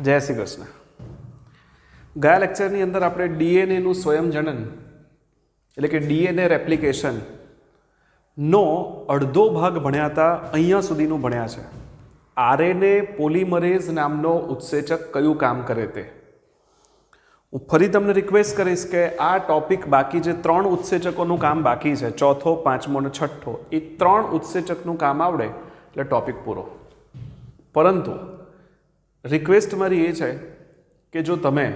જય શ્રી કૃષ્ણ. ગયા લેક્ચરની અંદર આપણે ડીએનએનું સ્વયંજનન એટલે કે ડીએનએ રેપ્લિકેશન નો અડધો ભાગ ભણ્યા હતા. અહીંયા સુધીનું ભણ્યા છે. આરએનએ પોલિમરેઝ નામનો ઉત્સેચક કયું કામ કરે તે. હું ફરી તમને રિક્વેસ્ટ કરીશ કે આ ટોપિક બાકી જે 3 ઉત્સેચકોનું કામ બાકી છે, ચોથો, પાંચમો અને છઠ્ઠો, એ 3 ઉત્સેચકનું કામ આવડે એટલે ટોપિક પૂરો. પરંતુ રિક્વેસ્ટ મારી એ છે કે જો તમે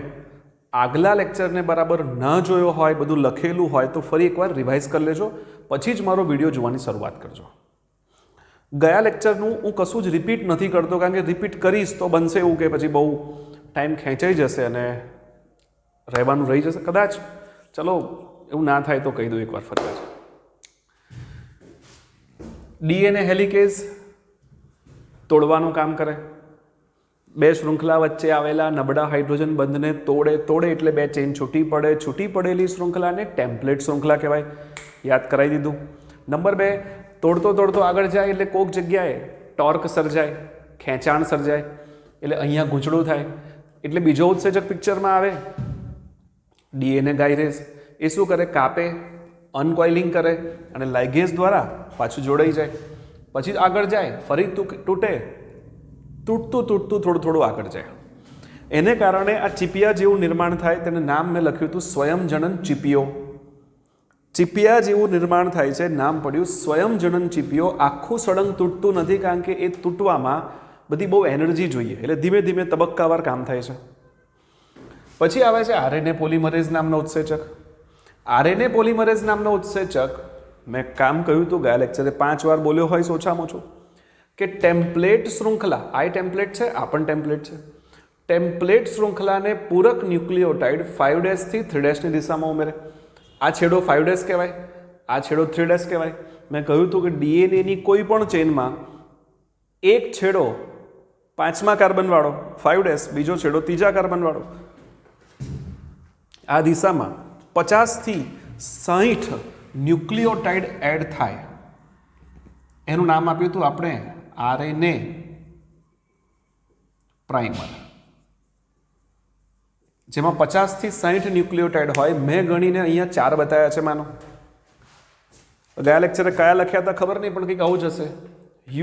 આગલા લેક્ચરને બરાબર ન જોયો હોય, બધું લખેલું હોય, તો ફરી એકવાર રિવાઇઝ કરી લેજો, પછી જ મારો વિડીયો જોવાની શરૂઆત કરજો. ગયા લેક્ચરનું હું કશું જ રિપીટ નથી કરતો, કારણ કે રિપીટ કરીશ તો બનશે એવું કે પછી બહુ ટાઈમ ખેંચાઈ જશે અને રહેવાનું રહી જશે કદાચ. ચલો એવું ના થાય તો કહી દઉં એકવાર ફરી. ડીએનએ હેલિકેઝ તોડવાનું કામ કરે. 2 શૃંખલા વચ્ચે આવેલા નબળા હાઇડ્રોજન બંધને તોડે એટલે 2 ચેઇન છૂટી પડે. છૂટી પડેલી શૃંખલાને ટેમ્પલેટ શૃંખલા કહેવાય. યાદ કરાવી દીધું. નંબર 2, તોડતો આગળ જાય એટલે કોઈક જગ્યાએ ટોર્ક સર્જાય, ખેંચાણ સર્જાય, એટલે અહીંયા ગૂંચળું થાય, એટલે બીજો ઉત્સેચક પિક્ચરમાં આવે, ડીએનએ ગાયરેઝ. એ શું કરે? કાપે, અનકોઇલિંગ કરે અને લાઇગેઝ દ્વારા પાછું જોડાઈ જાય. પછી આગળ જાય, ફરી તૂટે, તૂટતું થોડું આગળ જાય. એને કારણે આ ચીપિયા જેવું નિર્માણ થાય. તેને નામ મેં લખ્યું હતું સ્વયંજનન ચીપિયો. ચીપિયા જેવું નિર્માણ થાય છે, નામ પડ્યું સ્વયંજનન ચીપિયો. આખું સળંગ તૂટતું નથી, કારણ કે એ તૂટવામાં બધી બહુ એનર્જી જોઈએ, એટલે ધીમે ધીમે તબક્કાવાર કામ થાય છે. પછી આવે છે આરએનએ પોલિમરેઝ નામનો ઉત્સેચક. આરએનએ પોલિમરેઝ નામનો ઉત્સેચક મેં કામ કહ્યું હતું ગયા લેક્ચરે, 5 વાર બોલ્યો હોય ઓછામાં ઓછું, કે ટેમ્પલેટ શૃંખલા, આ ટેમ્પલેટ છે, આ પણ ટેમ્પલેટ છે, ટેમ્પલેટ શૃંખલાને પૂરક ન્યુક્લિયોટાઇડ 5' થી 3' ની દિશામાં ઉમેરે. આ છેડો 5' કહેવાય, આ છેડો 3' કહેવાય. મેં કહ્યું હતું કે ડીએનએની કોઈ પણ ચેઇનમાં એક છેડો 5મા કાર્બનવાળો 5', બીજો છેડો 3જા કાર્બનવાળો, આ દિશામાં 50 થી 60 ન્યુક્લિયોટાઇડ એડ થાય. એનું નામ આપ્યું હતું આપણે આરએનએ પ્રાઇમર, જેમાં 50 થી 60 ન્યુક્લિયોટાઇડ હોય. મેં ગણીને અહીંયા 4 બતાવ્યા છે. માનો ગયા લેક્ચરે કયા લખ્યા હતા ખબર નહીં, પણ કંઈક આવું જ હશે.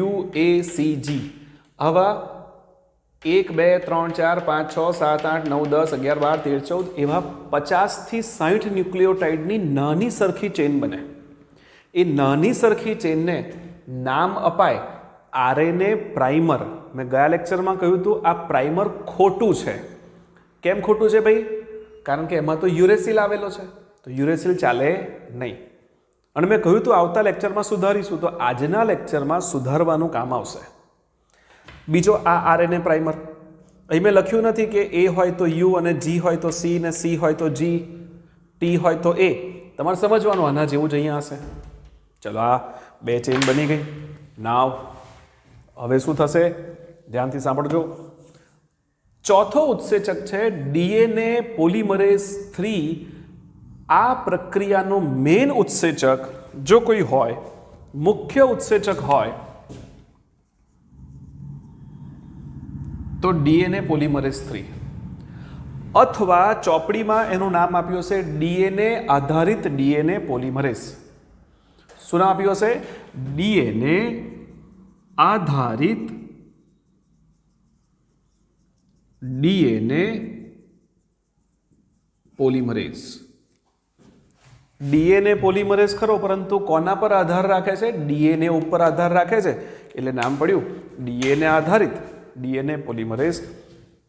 UACG. આવા 1 2 3 4 5 6 7 8 9 10 11 12 13 14 એવા 50 થી 60 ન્યુક્લિયોટાઇડની નાની સરખી ચેઇન બને. એ નાની સરખી ચેઇનને નામ અપાય આરએનએ પ્રાઇમર. મેં ગયા લેક્ચરમાં કહ્યું હતું આ પ્રાઇમર ખોટું છે. કેમ ખોટું છે ભાઈ? કારણ કે એમાં તો યુરેસિલ આવેલો છે, તો યુરેસિલ ચાલે નહીં. અને મેં કહ્યું હતું આવતા લેક્ચરમાં સુધારીશું, તો આજના લેક્ચરમાં સુધારવાનું કામ આવશે. બીજો આ આરએનએ પ્રાઇમર, અહીં મેં લખ્યું નથી કે એ હોય તો યુ અને જી હોય તો સી ને સી હોય તો જી, ટી હોય તો એ. તમારે સમજવાનું આના જેવું જ અહીંયા હશે. ચલો, આ 2 ચેઇન બની ગઈ. નાવ હવે શું થશે? ધ્યાનથી સાંભળજો. ચોથો ઉત્સેચક છે ડીએનએ પોલિમરેઝ 3. આ પ્રક્રિયાનો મેઇન ઉત્સેચક જો કોઈ હોય, મુખ્ય ઉત્સેચક હોય, તો ડીએનએ પોલિમરેઝ 3, અથવા ચોપડીમાં એનું નામ આપ્યું છે ડીએનએ આધારિત ડીએનએ પોલિમરેઝ. શું નામ આપ્યું હશે? ડીએનએ આધારિત ડીએનએ પોલિમરેઝ. ડીએનએ પોલિમરેઝ ખરો, પરંતુ કોના પર આધાર રાખે છે? ડીએનએ ઉપર આધાર રાખે છે, એટલે નામ પડ્યું ડીએનએ આધારિત ડીએનએ પોલિમરેઝ.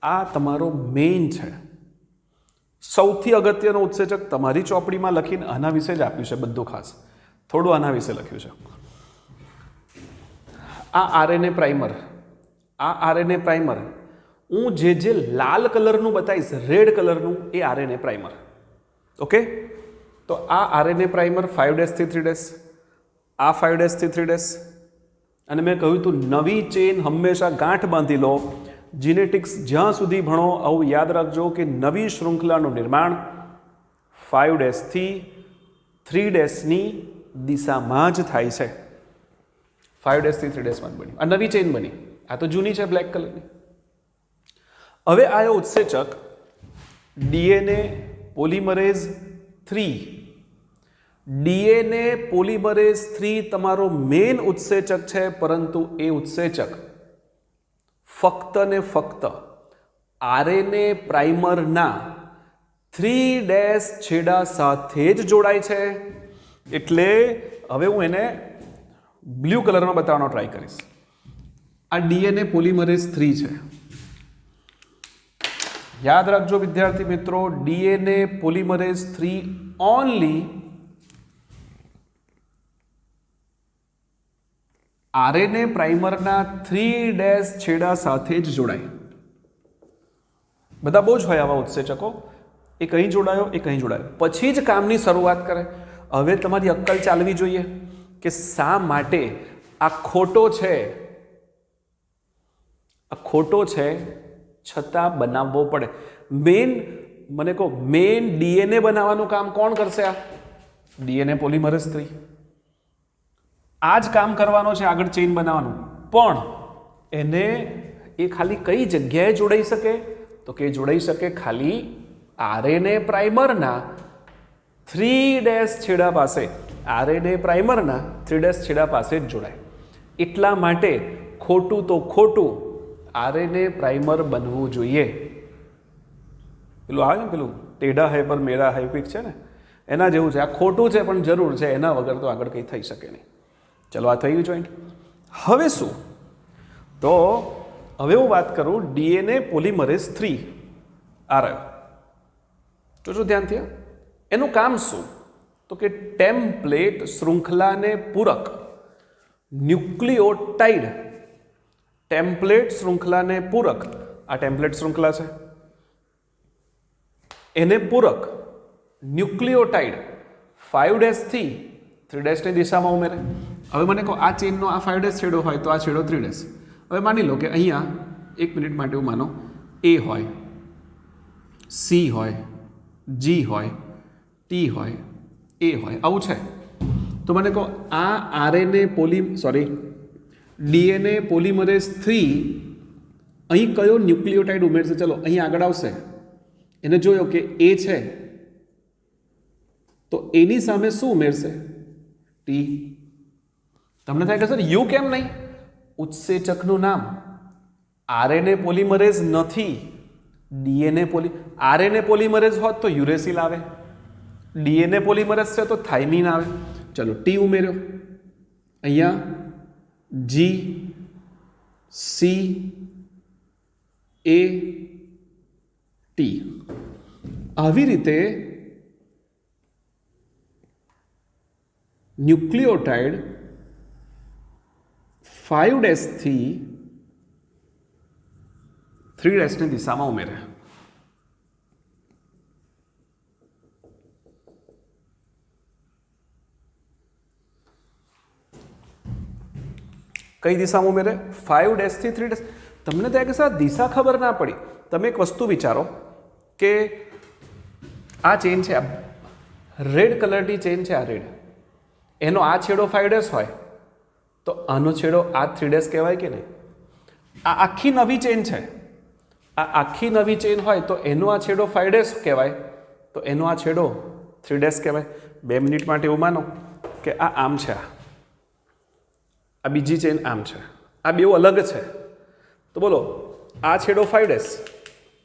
આ તમારો મેઇન છે, સૌથી અગત્યનો ઉત્સેચક. તમારી ચોપડીમાં લખીને આના વિશે જ આપ્યું છે બધું. ખાસ થોડું આના વિશે લખ્યું છે. આ આરએનએ પ્રાઇમર, આ આરએનએ પ્રાઇમર હું જે લાલ કલરનું બતાવીશ, રેડ કલરનું, એ આરએનએ પ્રાઇમર. ઓકે, તો આ આરએનએ પ્રાઇમર 5' થી 3', આ 5' થી 3'. અને મેં કહ્યું હતું નવી ચેઇન હંમેશા ગાંઠ બાંધી લો. જીનેટિક્સ જ્યાં સુધી ભણો આવું યાદ રાખજો કે નવી શૃંખલાનું નિર્માણ 5' થી 3' ની દિશામાં જ થાય છે. 5' થી 3' બની, આ નવી ચેઇન બની. આ તો જૂની છે બ્લેક કલરની. હવે આયો ઉત્સેચક ડીએનએ પોલિમરેઝ 3. ડીએનએ પોલિમરેઝ 3 તમારો મેઇન ઉત્સેચક છે, પરંતુ એ ઉત્સેચક ફક્ત ને ફક્ત આરએનએ પ્રાઇમરના 3' છેડા સાથે જ જોડાય છે. એટલે હવે હું એને બ્લુ કલરમાં બતાવવાનો ટ્રાય કરીશ. આ ડીએનએ પોલિમરેઝ 3 છે. યાદ રાખજો વિદ્યાર્થી મિત્રો, ડીએનએ પોલિમરેઝ 3 ઓનલી આરએનએ પ્રાઇમરના 3' છેડા સાથે જ જોડાય. બધા બહુ જ હોય આવા ઉત્સેચકો. એ કहीं જોડાયો, એ કहीं જોડાયો, પછી જ કામની શરૂઆત કરે. હવે તમારી અક્કલ ચાલવી જોઈએ કે શા માટે આ ખોટો છે, આ ખોટો છે છતાં બનાવવો પડે. મને કહો, મેઇન ડીએનએ બનાવવાનું કામ કોણ કરશે? આ ડીએનએ પોલિમરેઝ 3 આ જ કામ કરવાનો છે, આગળ ચેઇન બનાવવાનું. પણ એને એ ખાલી કઈ જગ્યાએ જોડાઈ શકે? તો કે જોડાઈ શકે ખાલી આરએનએ પ્રાઇમરના 3' છેડા પાસે. આરએનએ પ્રાઇમરના 3' છેડા પાસે જ જોડાય. એટલા માટે ખોટું તો ખોટું આરએનએ પ્રાઇમર બનવું જોઈએ. પેલું આવે ને, પેલું ટેઢા હૈ પર મેરા હૈ પીક છે ને, એના જેવું છે. આ ખોટું છે પણ જરૂર છે, એના વગર તો આગળ કંઈ થઈ શકે નહીં. ચલો, આ થઈ ગયું જોઈન્ટ. હવે શું? તો હવે હું વાત કરું ડીએનએ પોલિમરેઝ 3 આ રહ્યો. જોજો ધ્યાનથી. એનું કામ શું? તો કે ટેમ્પલેટ શૃંખલાને પૂરક ન્યુક્લિયોટાઇડ, ટેમ્પલેટ શૃંખલાને પૂરક, આ ટેમ્પલેટ શૃંખલા છે, એને પૂરક ન્યુક્લિયોટાઇડ 5' થી 3' ની દિશામાં ઉમેરે. હવે મને કહો, આ ચેઇનનો આ 5' છેડો હોય તો આ છેડો 3'. હવે માની લો કે અહીંયા 1 મિનિટ માટે હું માનો એ હોય, સી હોય, જી હોય, ટી હોય, એ હોય, આવું છે. તો મને કહો, આ ડીએનએ પોલિમરેઝ 3 અહીં કયો ન્યુક્લિયોટાઇડ ઉમેરશે? ચલો, અહીં આગળ આવશે. એને જોયો કે એ છે, તો એની સામે શું ઉમેરશે? ટી. તમને થાય કે સર યુ કેમ નહીં? ઉત્સેચકનું નામ આરએનએ પોલિમરેઝ નથી, ડીએનએ આરએનએ પોલિમરેઝ હોત તો યુરેસિલ આવે, ડીએનએ પોલિમરેઝ છે તો થાઇમિન આવે. ચલો, ટી ઉમેર્યો. અહીંયા જી, સી, એ, ટી. આવી રીતે ન્યુક્લિયોટાઇડ 5' થી 3' ની દિશામાં ઉમેરે. કઈ દિશામાં ઉમેરે? 5' થી 3'. તમને ત્યાં કે સર દિશા ખબર ના પડી. તમે એક વસ્તુ વિચારો કે આ ચેન છે, આ રેડ કલરની ચેન છે, આ રેડ, એનો આ છેડો 5' હોય તો આનો છેડો આ 3' કહેવાય કે નહીં? આ આખી નવી ચેન છે, આ આખી નવી ચેન હોય તો એનો આ છેડો 5' કહેવાય, તો એનો આ છેડો 3' કહેવાય. 2 મિનિટ માટે એવું માનો કે આ આમ છે, આ બીજી ચેન આમ છે, આ બેઉ અલગ છે. તો બોલો, આ છેડો 5',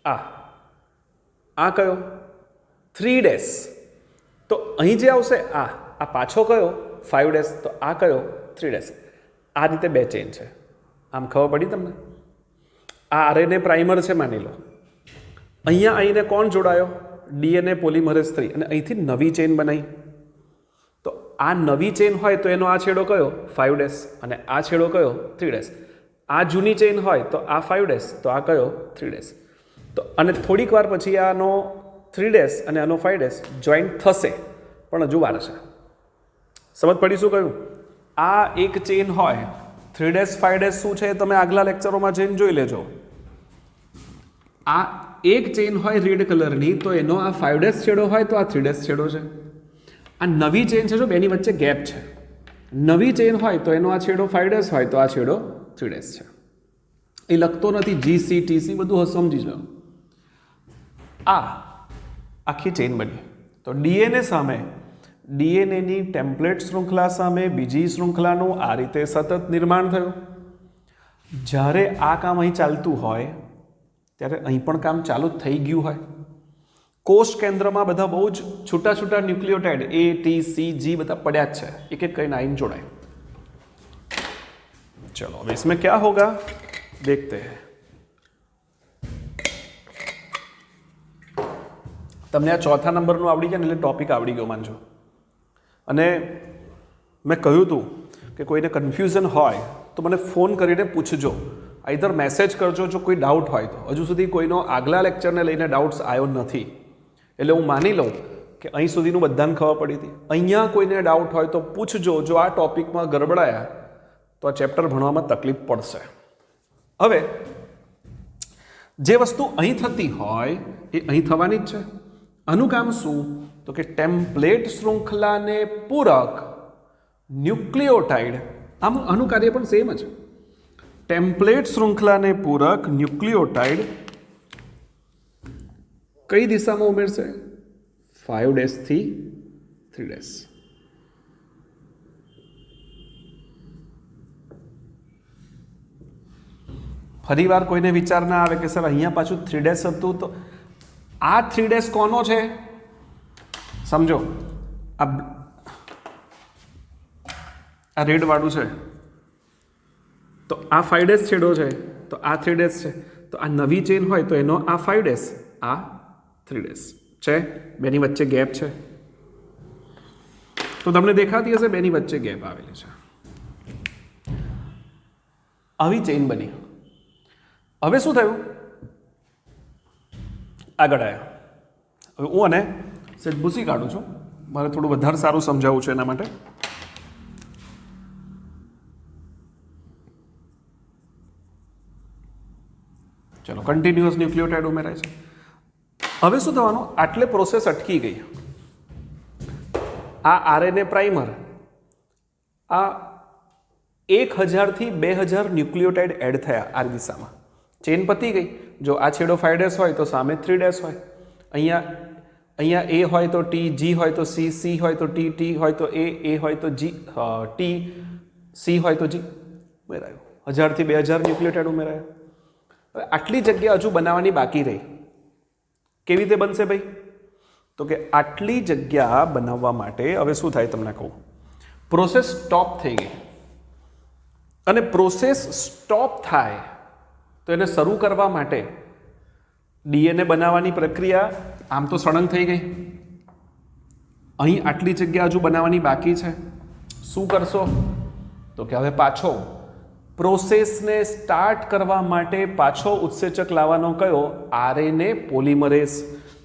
આ કયો 3'. તો અહીં જે આવશે આ પાછો કયો 5', તો આ કયો 3'. આ રીતે 2 ચેન છે. આમ ખબર પડી તમને? આ આરએનએ પ્રાઇમર છે માની લો. અહીંયા આવીને કોણ જોડાયો? ડીએનએ પોલિમરેઝ 3, અને અહીંથી નવી ચેન બનાવી. તો આ નવી ચેન હોય તો એનો આ છેડો કયો? 5', અને આ છેડો કયો? 3'. આ જૂની ચેન હોય તો આ 5', તો આ કયો? 3'. તો અને થોડીક વાર પછી આનો 3' અને આનો 5' જોઈન્ટ થશે, પણ હજુ વાર છે. સમજ પડી શું કહ્યું? આ એક ચેન હોય, 3' 5' શું છે તમે આગલા લેક્ચરોમાં જઈને જોઈ લેજો. આ એક ચેન હોય રેડ કલરની, તો એનો આ 5' છેડો હોય તો આ 3' છેડો છે. આ નવી ચેન છે, જો બેની વચ્ચે ગેપ છે. નવી ચેન હોય તો એનો આ છેડો 5' હોય તો આ છેડો 3' છે. એ લખતો નથી, GC TC બધું સમજી જાઓ. આ આખી ચેઇન બની. તો DNA સામે, DNAની ટેમ્પલેટ શૃંખલા સામે બીજી શૃંખલાનું આ રીતે સતત નિર્માણ થયું. જ્યારે આ કામ અહીં ચાલતું હોય ત્યારે અહીં પણ કામ ચાલુ જ થઈ ગયું હોય. કોષ કેન્દ્રમાં બધા બહુ જ છૂટા છૂટા nucleotide A T C G બધા પડ્યા જ છે, એક એક કરીને આઈને જોડાય. चलो अब इसमें क्या होगा देखते हैं. તમને આ ચોથા નંબરનું આવડી જાય ને એટલે ટોપિક આવડી ગયો માનજો. અને મેં કહ્યું હતું કે કોઈને કન્ફ્યુઝન હોય તો મને ફોન કરીને પૂછજો, આઈધર મેસેજ કરજો જો કોઈ ડાઉટ હોય તો. હજુ સુધી કોઈનો આગલા લેક્ચરને લઈને ડાઉટ્સ આવ્યો નથી, એટલે હું માની લઉં કે અહીં સુધીનું બધાને ખબર પડી હતી. અહીંયા કોઈને ડાઉટ હોય તો પૂછજો. જો આ ટોપિકમાં ગરબડાયા તો આ ચેપ્ટર ભણવામાં તકલીફ પડશે. હવે જે વસ્તુ અહીં થતી હોય એ અહીં થવાની જ છે. આનું કામ શું? તો કે ટેમ્પલેટ શૃંખલાને પૂરક ન્યુક્લિયોટાઇડ, આનું કાર્ય પણ સેમ જ. ટેમ્પલેટ શૃંખલાને પૂરક ન્યુક્લિયોટાઇડ કઈ દિશામાં ઉમેરશે? 5' થી 3'. ફરી વાર કોઈને વિચાર ના આવે કે સર અહીંયા પાછું 3' હતું, તો આ 3' કોનો છે? સમજો, આ રેડ વાળું છે તો આ 5' છેડો છે, તો આ 3' છે. તો આ નવી ચેન હોય તો એનો આ 5', આ 3' છે, બેની વચ્ચે ગેપ છે. તો તમને દેખાતી હશે બેની વચ્ચે ગેપ આવેલી છે. આવી ચેન બની. હવે શું થયું? આગળ આવ્યા. હવે હું આને સેજ ભૂસી કાઢું છું, મારે થોડું વધારે સારું સમજાવવું છે એના માટે. ચલો, કન્ટિન્યુઅસ ન્યુક્લિયોટાઇડ ઉમેરાય છે. હવે શું થવાનું? આટલે પ્રોસેસ અટકી ગઈ. આ RNA પ્રાઇમર આ 1000 થી 2000 ન્યુક્લિયોટાઇડ એડ થયા આ દિશામાં. ચેન પતી ગઈ. જો આ છેડો 5' હોય તો સામે 3' હોય. અહીંયા A હોય તો T, G હોય તો C, C હોય તો T, T હોય તો A, A હોય તો G, T, C હોય તો G. ઉમેરાયું. 1000 થી 2000 ન્યુક્લિયોટાઇડ ઉમેરાયા. હવે આટલી જગ્યા હજુ બનાવવાની બાકી રહી. કેવી રીતે બનશે ભાઈ? તો કે આટલી જગ્યા બનાવવા માટે હવે શું થાય તમને કહું. પ્રોસેસ સ્ટોપ થઈ ગઈ. અને પ્રોસેસ સ્ટોપ થાય તો એને શરૂ કરવા માટે DNA બનાવવાની પ્રક્રિયા આમ તો સળંગ થઈ ગઈ. અહીં આટલી જગ્યા હજુ બનાવવાની બાકી છે. શું કરશો? તો કે હવે પાછો પ્રોસેસને સ્ટાર્ટ કરવા માટે પાછો ઉત્સેચક લાવવાનો કયો? RNA polymerase.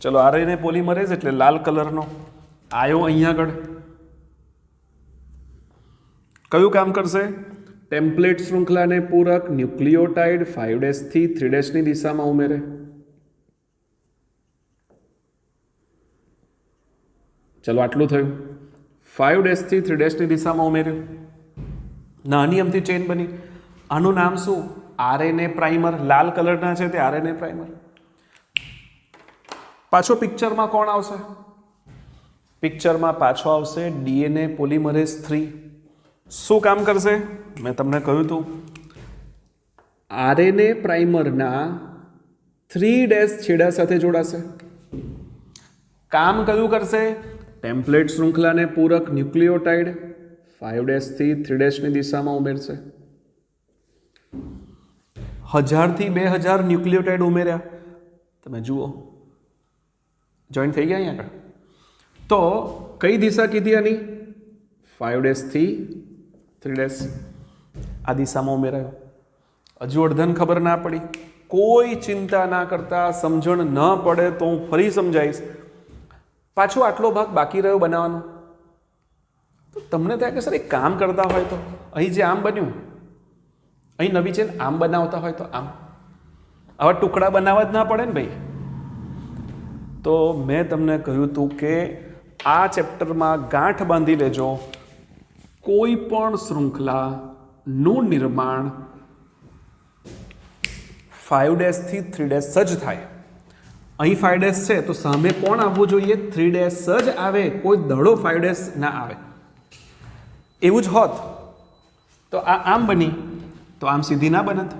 ચલો, RNA પોલિમરેઝ એટલે લાલ કલરનો આયો અહીંયા આગળ. કયું કામ કરશે? ટેમ્પલેટ શૃંખલાને પૂરક ન્યુક્લિયોટાઇડ 5' થી 3' ની દિશામાં ઉમેરે. ચલો, આટલું થયું. 5' થી 3' ની દિશામાં ઉમેર્યું. નાની અમથી ચેન બની. આનું નામ શું? RNA primer. લાલ કલરના છે તે RNA પ્રાઇમર. પાછો પિક્ચરમાં કોણ આવશે? પિક્ચરમાં પાછો આવશે DNA પોલિમરેઝ 3. શું કામ કરશે? મેં તમને કહ્યું હતું, RNA પ્રાઇમરના 3' છેડા સાથે જોડાશે. કામ કયું કરશે? ટેમ્પલેટ શૃંખલાને પૂરક ન્યુક્લિયોટાઇડ 5' થી 3' ની દિશામાં ઉમેરશે. 1000 થી 2000 ન્યુક્લિયોટાઇડ ઉમેર્યા. તમે જુઓ, જોઈન્ટ થઈ ગયા અહીંયા આગળ. તો કઈ દિશા કીધી આની? 5' થી 3'. આ દિશામાં ઉમેરાયો. હજુ અડધાને ખબર ના પડી. કોઈ ચિંતા ના કરતા, સમજણ ન પડે તો હું ફરી સમજાવીશ. પાછો આટલો ભાગ બાકી રહ્યો બનાવવાનો. તો તમને થાય કે સર એક કામ કરતા હોય તો અહીં જે આમ બન્યું, અહીં નવી ચેન આમ બનાવતા હોય તો આમ. આવા ટુકડા બનાવવા જ ના પડે ને ભાઈ. તો મેં તમને કહ્યું હતું કે આ ચેપ્ટરમાં ગાંઠ બાંધી લેજો. કોઈ પણ શૃંખલાનું નિર્માણ 5' થી 3' જ થાય. અહીં 5' છે તો સામે કોણ આવવું જોઈએ? 3' જ આવે, કોઈ દડો 5' ના આવે. એવું જ હોત તો આ આમ બની, તો આમ સીધી ના બનત.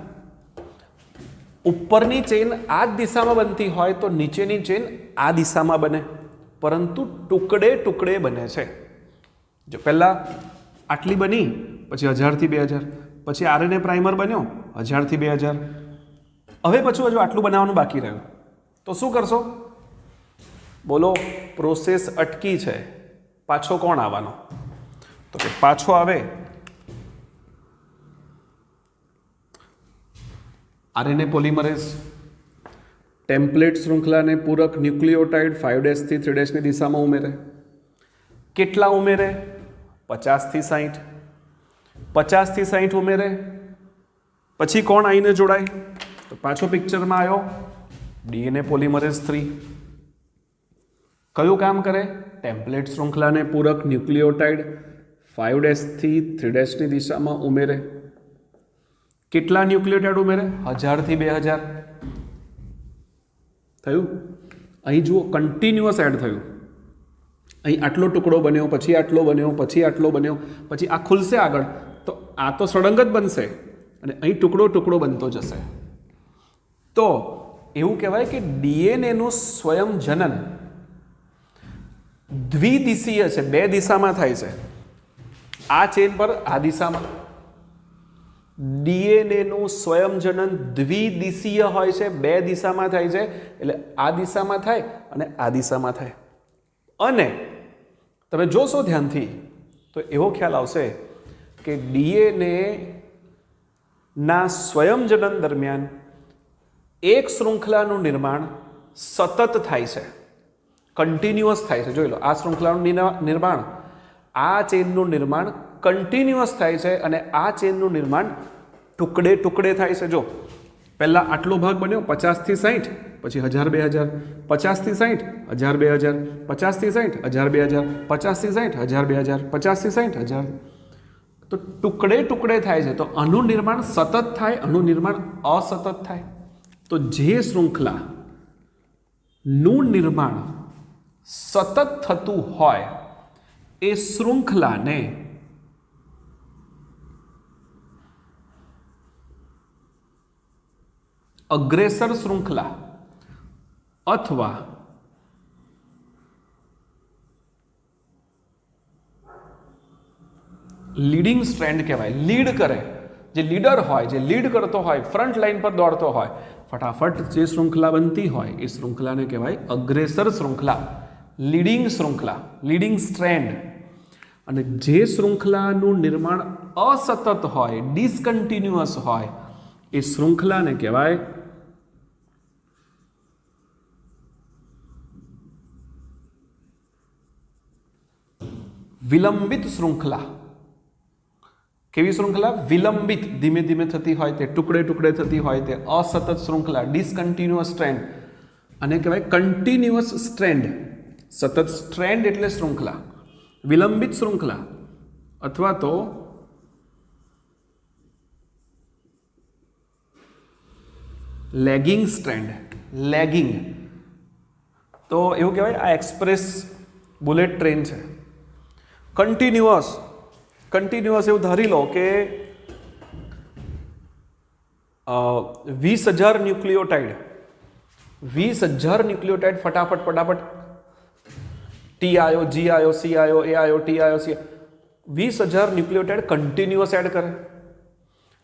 ઉપરની ચેન આ જ દિશામાં બનતી હોય તો નીચેની ચેન આ દિશામાં બને, પરંતુ ટુકડે ટુકડે બને છે. જો પહેલાં આટલી બની, પછી 1000 થી 2000, પછી RNA પ્રાઇમર બન્યો 1000 થી 2000. હવે પછી હજુ આટલું બનાવવાનું બાકી રહ્યું, તો શું કરશો? બોલો, પ્રોસેસ અટકી છે, પાછો કોણ આવવાનો? તો કે પાછો આવે RNA પોલિમરેઝ. ટેમ્પલેટ શૃંખલાને પૂરક ન્યુક્લિયોટાઇડ 5' થી 3' ની દિશામાં ઉમેરે. કેટલા ઉમેરે? 50 થી 60. 50 થી 60 ઉમેરે, પછી કોણ આવીને જોડાય? તો પાછો પિક્ચરમાં આવ્યો DNA પોલિમરેઝ 3. કયું કામ કરે? ટેમ્પલેટ શૃંખલાને પૂરક ન્યુક્લિયોટાઇડ 5' થી 3' ની દિશામાં ઉમેરે. કેટલા ન્યુક્લિયોટાઇડ ઉમેરે? 1000 થી 2000. થયું? અહીં જુઓ, કન્ટિન્યુઅસ એડ થયું. અહીં આટલો ટુકડો બન્યો, પછી આટલો બન્યો, પછી આટલો બન્યો, પછી આ ખુલશે આગળ, તો આ તો સળંગ જ બનશે અને અહીં ટુકડો ટુકડો બનતો જશે. તો એવું કહેવાય કે DNAનું સ્વયં જનન દ્વિદિશીય છે, બે દિશામાં થાય છે. આ ચેન પર આ દિશામાં. DNAનું સ્વયંજનન દ્વિદિશીય હોય છે, બે દિશામાં થાય છે. એટલે આ દિશામાં થાય અને આ દિશામાં થાય. અને તમે જોશો ધ્યાનથી તો એવો ખ્યાલ આવશે કે DNA ના સ્વયંજનન દરમિયાન એક શૃંખલાનું નિર્માણ સતત થાય છે, કન્ટિન્યુઅસ થાય છે. જોઈ લો, આ શૃંખલાનું નિર્માણ, આ ચેનનું નિર્માણ કન્ટિન્યુઅસ થાય છે અને આ ચેનનું નિર્માણ ટુકડે ટુકડે થાય છે. જો પહેલાં આટલો ભાગ બન્યો 50 થી 60, પછી 1000 2000, 50 થી 60 1000 2000, 50 થી 60 1000 2000, 50 થી 60 1000 2000, 50 થી 60 1000. તો ટુકડે ટુકડે થાય છે. તો આનું નિર્માણ સતત થાય, આનું નિર્માણ અસતત થાય. તો જે શૃંખલા નું નિર્માણ સતત થતું હોય એ શૃંખલાને અગ્રેસર શૃંખલા અથવા લીડિંગ સ્ટ્રેન્ડ કહેવાય. લીડ કરે, જે લીડર હોય, જે લીડ કરતો હોય, ફ્રન્ટ લાઈન પર દોડતો હોય, ફટાફટ જે શૃંખલા બનતી હોય એ શૃંખલાને કહેવાય અગ્રેસર શૃંખલા, લીડિંગ શૃંખલા, લીડિંગ સ્ટ્રેન્ડ. અને જે શૃંખલાનું નિર્માણ અસતત હોય, ડિસકન્ટિન્યુઅસ હોય, એ શૃંખલાને કહેવાય વિલંબિત શૃંખલા. કેવી શૃંખલા? વિલંબિત, ધીમે ધીમે થતી હોય, તે ટુકડે ટુકડે થતી હોય, તે અસતત શૃંખલા, ડિસકન્ટિન્યુઅસ સ્ટ્રેન્ડ. અને કહેવાય કન્ટિન્યુઅસ સ્ટ્રેન્ડ. સતત સ્ટ્રેન્ડ એટલે શૃંખલા. વિલંબિત શૃંખલા અથવા તો લેગિંગ સ્ટ્રેન્ડ. લેગિંગ તો એવું કહેવાય આ એક્સપ્રેસ બુલેટ ટ્રેન છે. કન્ટિન્યુઅસ એવું ધારી લો કે 20,000 ન્યુક્લિયોટાઇડ ફટાફટ T આવ્યો, G આવ્યો, C આવ્યો, A આવ્યો, T આવ્યો, C. 20,000 ન્યુક્લિયોટાઇડ કન્ટિન્યુઅસ એડ કરે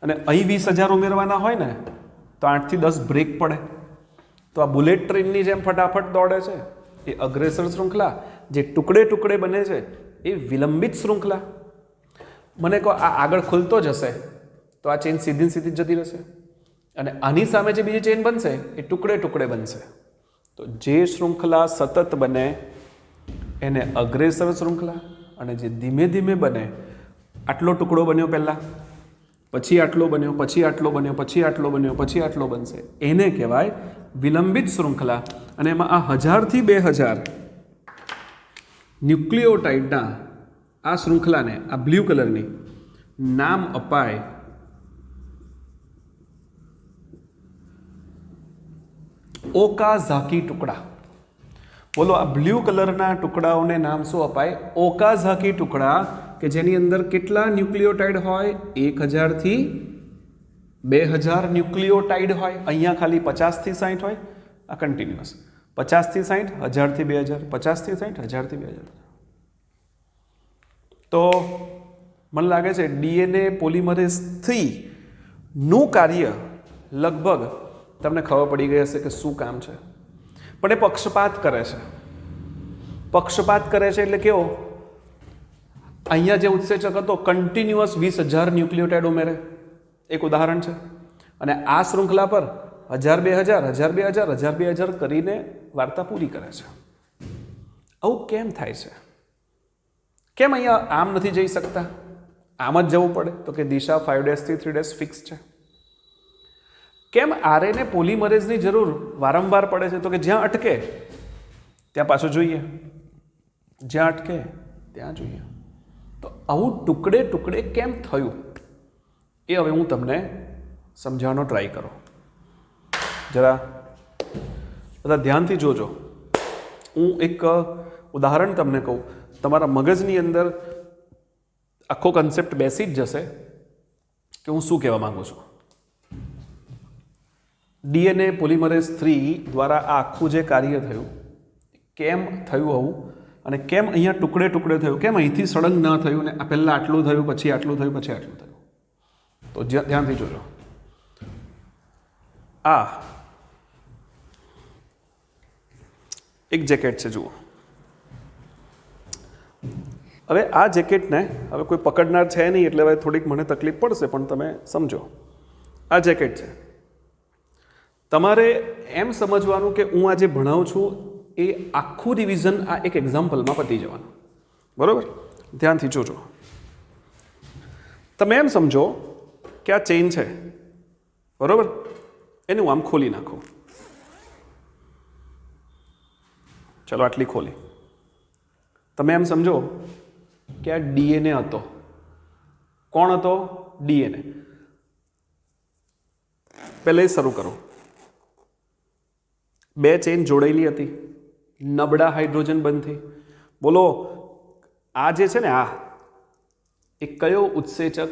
અને અહીં 20,000 ઉમેરવાના હોય ને તો 8 થી 10 બ્રેક પડે. તો આ બુલેટ ટ્રેનની જેમ ફટાફટ દોડે છે એ અગ્રેસર શૃંખલા. જે ટુકડે ટુકડે બને છે એ વિલંબિત શૃંખલા. મને કહો આ આગળ ખુલતો જશે તો આ ચેન સીધી સીધી જતી રહેશે અને આની સામે જે બીજી ચેન બનશે એ ટુકડે ટુકડે બનશે. તો જે શૃંખલા સતત બને એને અગ્રેસર શૃંખલા, અને જે ધીમે ધીમે બને, આટલો ટુકડો બન્યો પહેલાં, પછી આટલો બન્યો, પછી આટલો બન્યો, પછી આટલો બન્યો, પછી આટલો બનશે, એને કહેવાય વિલંબિત શૃંખલા. અને એમાં આ 1000 થી 2000 ન્યુક્લિયોટાઇડના આ શૃંખલાને, આ બ્લુ કલરની, નામ અપાય ઓકાઝાકી ટુકડા. બોલો આ બ્લુ કલરના ટુકડાઓને નામ શું અપાય? ઓકાઝાકી ટુકડા, કે જેની અંદર કેટલા ન્યુક્લિયોટાઇડ હોય? 1000 થી 2000 ન્યુક્લિયોટાઇડ હોય. અહીંયા ખાલી 50 થી 60 હોય. આ કન્ટિન્યુઅસ 50 થી 60, 1000 થી 2000, 50 થી 60, 1000 થી 2000. તો મને લાગે છે ડીએનએ પોલિમરેઝ 3 નું કાર્ય લગભગ તમને ખબર પડી ગઈ હશે કે શું કામ છે. પણ એ પક્ષપાત કરે છે. પક્ષપાત કરે છે એટલે કેવો? અહીંયા જે ઉત્સેચક હતો કન્ટિન્યુઅસ 20,000 ન્યુક્લિયોટાઇડ ઉમેરે, એક ઉદાહરણ છે. અને આ શૃંખલા પર 1000, 2000, 1000, 2000, 1000, 2000 કરીને વાર્તા પૂરી કરે છે. આવું કેમ થાય છે? કેમ અહીંયા આમ નથી જઈ શકતા? આમ જ જવું પડે? તો કે દિશા 5' થી 3' ફિક્સ છે. કેમ આરએનએ પોલિમરેઝની જરૂર વારંવાર પડે છે? તો કે જ્યાં અટકે ત્યાં પાછું જોઈએ, જ્યાં અટકે ત્યાં જોઈએ. તો આવું ટુકડે ટુકડે કેમ થયું એ હવે હું તમને સમજાવવાનો ટ્રાય કરું. જરા બધા ધ્યાનથી જોજો. હું એક ઉદાહરણ તમને કહું, તમારા મગજની અંદર આખો કન્સેપ્ટ બેસી જ જશે કે હું શું કહેવા માંગુ છું. ડીએનએ પોલિમરેઝ 3 દ્વારા આ આખું જે કાર્ય થયું, કેમ થયું આવું, અને કેમ અહીંયા ટુકડે ટુકડે થયું, કેમ અહીંથી સળંગ ન થયું ને આ પહેલાં આટલું થયું, પછી આટલું થયું, પછી આટલું થયું. તો ધ્યાનથી જોજો. આ એક જેકેટ છે, જુઓ. હવે આ જેકેટને હવે કોઈ પકડનાર છે નહીં એટલે હવે થોડીક મને તકલીફ પડશે, પણ તમે સમજો. આ જેકેટ છે. તમારે એમ સમજવાનું કે હું આ જે ભણાવું છું એ આખું રિવિઝન આ એક એક્ઝામ્પલમાં પતી જવાનું. બરાબર? ધ્યાનથી જોજો. તમે એમ સમજો કે આ ચેઇન છે, બરાબર? એને હું આમ ખોલી નાખું. ચલો આટલી ખોલી. તમે એમ સમજો કે આ ડીએનએ હતો. કોણ હતો? ડીએનએ. પહેલે શરૂ કરો. 2 ચેઇન જોડેલી હતી, નબળા હાઇડ્રોજન બંધથી. બોલો આ જે છે ને, આ એ કયો ઉત્સેચક?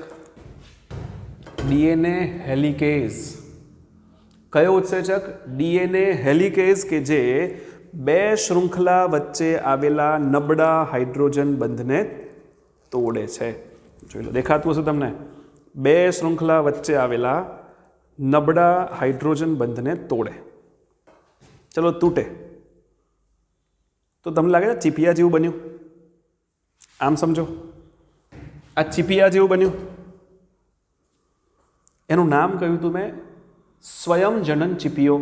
ડીએનએ હેલિકેઝ. કયો ઉત્સેચક? ડીએનએ હેલિકેઝ, કે જે 2 શૃંખલા વચ્ચે આવેલા નબળા હાઇડ્રોજન બંધને તોડે છે. જોઈ લો, દેખાતું હશે તમને. 2 શૃંખલા વચ્ચે આવેલા નબળા હાઇડ્રોજન બંધને તોડે. ચલો તૂટે તો તમને લાગે છે ચીપિયા જેવું બન્યું? આમ સમજો, આ ચીપિયા જેવું બન્યું. એનું નામ કહ્યું હતું મેં, સ્વયંજનન ચીપિયો.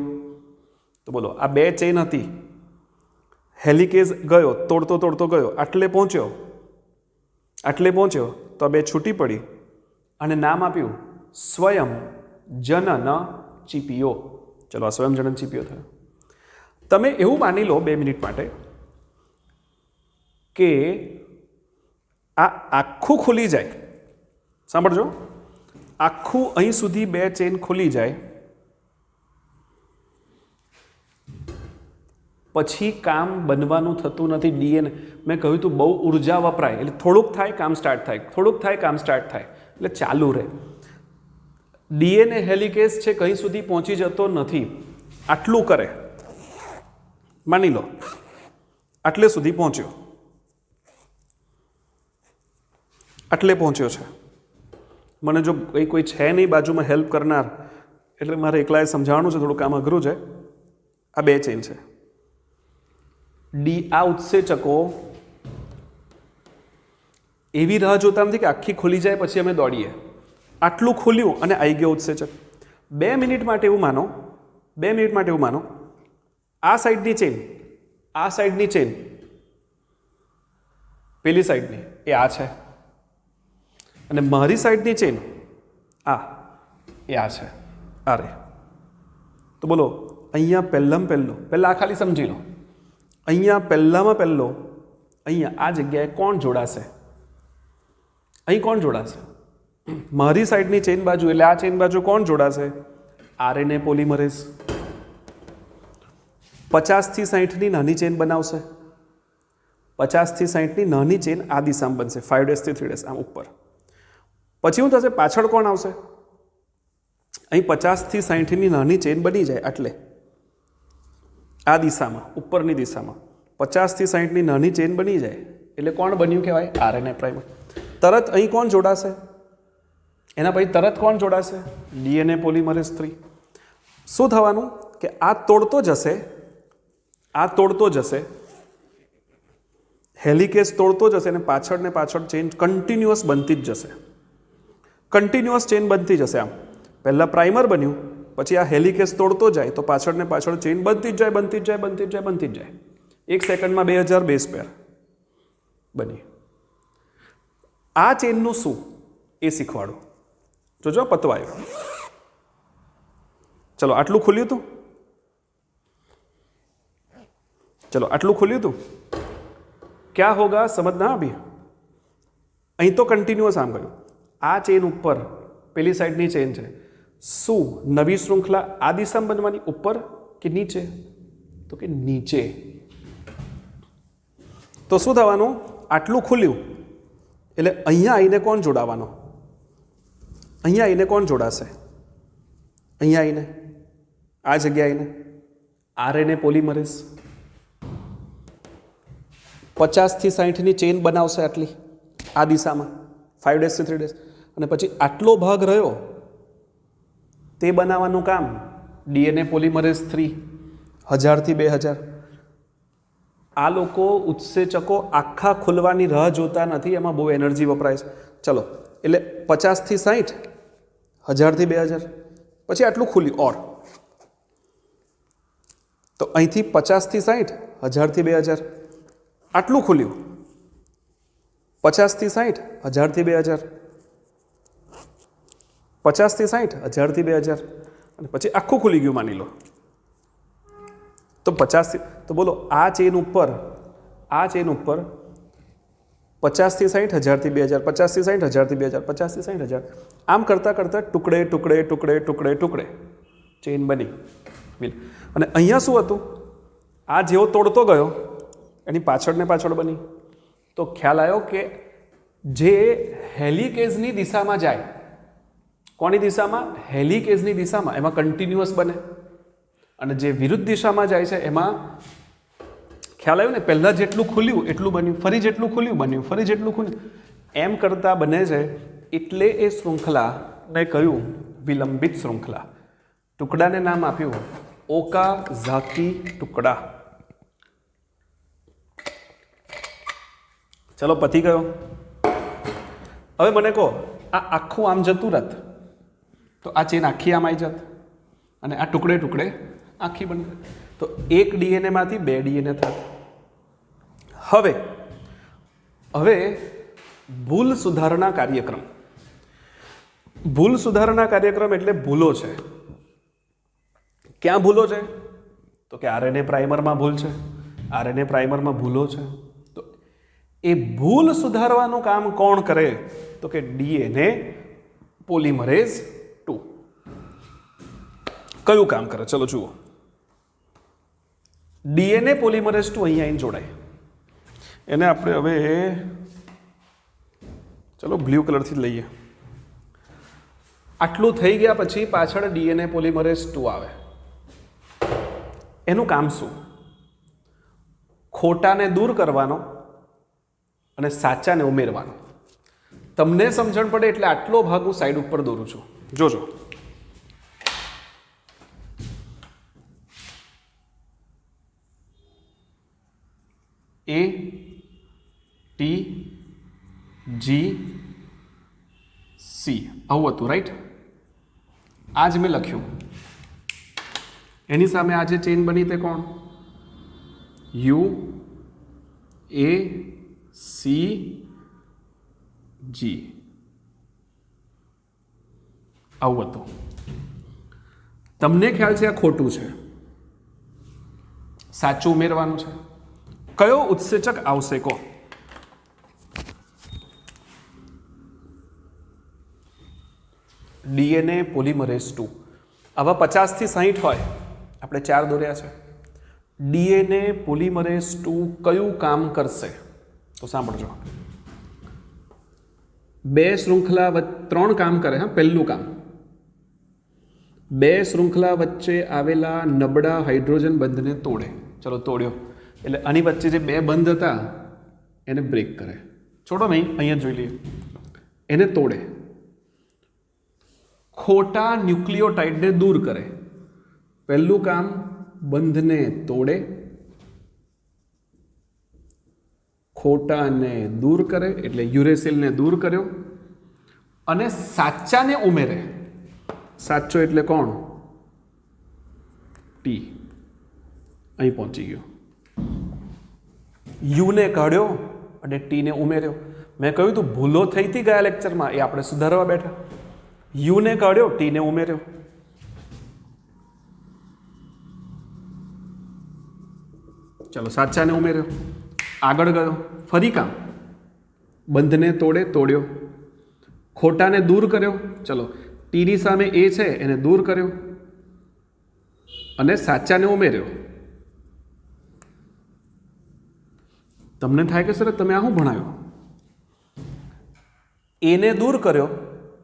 તો બોલો આ 2 ચેઇન હતી, હેલિકેઝ ગયો, તોડતો તોડતો ગયો, આટલે પહોંચ્યો, તો આ 2 છૂટી પડી અને નામ આપ્યું સ્વયંજનન ચીપિયો. ચલો આ સ્વયંજનન ચીપિયો થયો. તમે એવું માની લો 2 મિનિટ માટે કે આ આખું ખુલી જાય. સાંભળજો, આખું અહીં સુધી 2 ચેઇન ખુલી જાય, પછી કામ બનવાનું થતું નથી. ડીએનએ મેં કહ્યું હતું બહુ ઉર્જા વપરાય એટલે થોડુંક થાય કામ સ્ટાર્ટ થાય, થોડુંક થાય કામ સ્ટાર્ટ થાય, એટલે ચાલુ રહે. ડીએનએ હેલિકેઝ છે કहीं સુધી પહોંચી જતો નથી. આટલું કરે, માની લો આટલે સુધી પહોંચ્યો, આટલે પહોંચ્યો છે. મને જો કોઈ છે નહીં બાજુમાં હેલ્પ કરનાર, એટલે મારે એકલાએ સમજાવવાનું છે, થોડું કામ અઘરું છે. આ 2 ચેઇન છે. આ ઉત્સેચકો એવી રાહ જોતા નથી કે આખી ખુલી જાય પછી અમે દોડીએ. આટલું ખુલ્યું અને આવી ગયો ઉત્સેચક. 2 મિનિટ માટે એવું માનો, 2 મિનિટ માટે એવું માનો, આ સાઈડની ચેઇન, આ સાઈડની ચેઇન, પેલી સાઈડની એ આ છે, અને મારી સાઈડની ચેઇન આ એ આ છે. આ રે. તો બોલો અહીંયા પહેલાં આ ખાલી સમજી લો. અહીંયા પહેલામાં પહેલો, અહીંયા આ જગ્યાએ કોણ જોડાશે? અહીં કોણ જોડાશે? મારી સાઈડની ચેઇન બાજુ એટલે આ ચેઇન બાજુ કોણ જોડાશે? RNA polymerase. 50 થી 60ની નાની ચેન બનાવશે, 50 થી 60ની નાની ચેન આ દિશામાં બનશે, 5 ડેશ થી 3 ડેશ આમ ઉપર. પછી શું થશે, પાછળ કોણ આવશે, અહીં 50 થી 60ની નાની ચેન બની જાય એટલે આ દિશામાં ઉપરની દિશામાં 50 થી 60ની નાની ચેન બની જાય એટલે કોણ બન્યું કહેવાય, આરએનએ પ્રાઇમર. તરત અહીં કોણ જોડાશે, એના પછી તરત કોણ જોડાશે, ડીએનએ પોલિમરેઝ 3. શું થવાનું કે આ તોડતો જશે હેલિકેઝ તોડતો જશે અને પાછળ ને પાછળ ચેન કન્ટિન્યુઅસ બનતી જ જશે, કન્ટિન્યુઅસ ચેન બનતી જશે. આમ પહેલાં પ્રાઇમર બન્યું, પછી આ હેલિકેઝ તોડતો જાય તો પાછળ ને પાછળ ચેન બનતી જ જાય. 1 સેકન્ડમાં 2000 બેઝ પેર બની. આ ચેનનું શું એ શીખવાડું, જોજો પતવાયું. ચલો આટલું ખુલ્યું હતું, क्या होगा समझना अभी. અહીં તો કન્ટિન્યુઅસ આમ કર્યું, આ ચેન ઉપર પેલી સાઈડની ચેન છે, શું નવી શૃંખલા આ દિશામાં બનવાની, ઉપર કે નીચે, તો કે નીચે. તો શું થવાનું, આટલું ખુલ્યું એટલે અહીંયા આવીને કોણ જોડાવાનો, અહીંયા આવીને કોણ જોડાશે, અહીંયા આવીને આ જગ્યા આવીને આરએનએ પોલિમરેઝ 50 થી 60ની ચેન બનાવશે આટલી આ દિશામાં 5 ડેશ થી 3 ડેશ, અને પછી આટલો ભાગ રહ્યો તે બનાવવાનું કામ ડીએનએ પોલિમરેઝ 3 1000 થી 2000. આ લોકો ઉત્સેચકો આખા ખુલવાની રાહ જોતા નથી, એમાં બહુ એનર્જી વપરાય છે. ચલો એટલે 50 થી 60 1000 થી 2000, પછી આટલું ખુલ્યું ઓર, તો અહીંથી 50 થી 60 1000 થી 2000 આટલું ખુલ્યું, 50 થી 60 1000 થી 2000, 50 થી 60 1000 થી 2000, અને પછી આખું ખુલી ગયું માની લો. તો 50 થી, તો બોલો આ ચેન ઉપર 50 થી 60 1000 થી 2000, 50 થી 60 1000 થી 2000, 50 થી 60 1000, આમ કરતાં ટુકડે ચેન બની. અને અહીંયા શું હતું, આ જેવો તોડતો ગયો એની પાછળ ને પાછળ બની. તો ખ્યાલ આવ્યો કે જે હેલિકેઝની દિશામાં જાય, કોની દિશામાં, હેલિકેઝની દિશામાં, એમાં કન્ટિન્યુઅસ બને, અને જે વિરુદ્ધ દિશામાં જાય છે એમાં ખ્યાલ આવ્યો ને, પહેલાં જેટલું ખુલ્યું એટલું બન્યું, ફરી જેટલું ખુલ્યું બન્યું, ફરી જેટલું ખુલ્યું, એમ કરતાં બને છે. એટલે એ શૃંખલાને કહ્યું વિલંબિત શૃંખલા. ટુકડાને નામ આપ્યું ઓકાઝાકી ટુકડા. ચલો પતી ગયો. હવે મને કહો, આ આખું આમ જતું રત તો આ ચેન આખી આમ આવી જત, અને આ ટુકડે આખી બને, તો એક ડીએનએ માંથી 2 ડીએનએ થાય. હવે ભૂલ સુધારણા કાર્યક્રમ એટલે ભૂલો છે. ક્યાં ભૂલો છે, તો કે આરએનએ પ્રાઇમરમાં ભૂલ છે, આરએનએ પ્રાઇમરમાં ભૂલો છે. તો એ ભૂલ સુધારવાનું કામ કોણ કરે, તો કે ડીએનએ પોલિમરેઝ 2. કયું કામ કરે, ચલો જુઓ. ડીએનએ પોલિમરેઝ 2 અહીંયા આવીને જોડાય, એને આપણે હવે ચલો બ્લુ કલરથી લઈએ. આટલું થઈ ગયા પછી પાછળ ડીએનએ પોલિમરેઝ 2 આવે. એનું કામ શું, ખોટાને દૂર કરવાનો અને સાચાને ઉમેરવાનો. તમને સમજણ પડે એટલે આટલો ભાગ હું સાઈડ ઉપર દોરું છું, જોજો. A T G C આવું હતું, રાઈટ? આ જ મેં લખ્યું. એની સામે આ જે ચેન બની તે કોણ, U A C G આવું હતું. તમને ખ્યાલ છે આ ખોટું છે, સાચું ઉમેરવાનું છે. કયો ઉત્સેચક આવશે કો, ડીએનએ પોલિમરેઝ 2. આવા 50 થી 60 હોય, આપણે 4 દોર્યા છે, ડીએનએ પોલિમરેઝ 2 કયું કામ કરશે? તો સાંભળજો, 2 શૃંખલા 3 કામ કરે. હા, પહેલું કામ, 2 શૃંખલા વચ્ચે આવેલા નબળા હાઇડ્રોજન બંધને તોડે. ચલો તોડ્યો એટલે આની વચ્ચે જે 2 બંધ હતા એને બ્રેક કરે. છોડો નહીં, અહીંયા જોઈ લઈએ. એને તોડે. ખોટા ન્યુક્લિયોટાઇડને દૂર કરે. પહેલું કામ, બંધને તોડે, ખોટાને દૂર કરે એટલે યુરેસિલને દૂર કર્યો, અને સાચાને ઉમેરે. સાચો એટલે કોણ? ટી. અહીં પહોંચી ગયો. યુને કાઢ્યો અને ટીને ઉમેર્યો. મેં કહ્યું તું ભૂલો થઈ હતી ગયા લેક્ચરમાં, એ આપણે સુધારવા બેઠા. યુને કાઢ્યો, ટીને ઉમેર્યો. ચલો સાચાને ઉમેર્યો. આગળ ગયો, ફરી કામ, બંધને તોડ્યો, ખોટાને દૂર કર્યો. ચલો ટીની સામે એ છે એને દૂર કર્યો અને સાચાને ઉમેર્યો. તમને થાય કે સર તમે આ શું ભણાવ્યો? એને દૂર કર્યો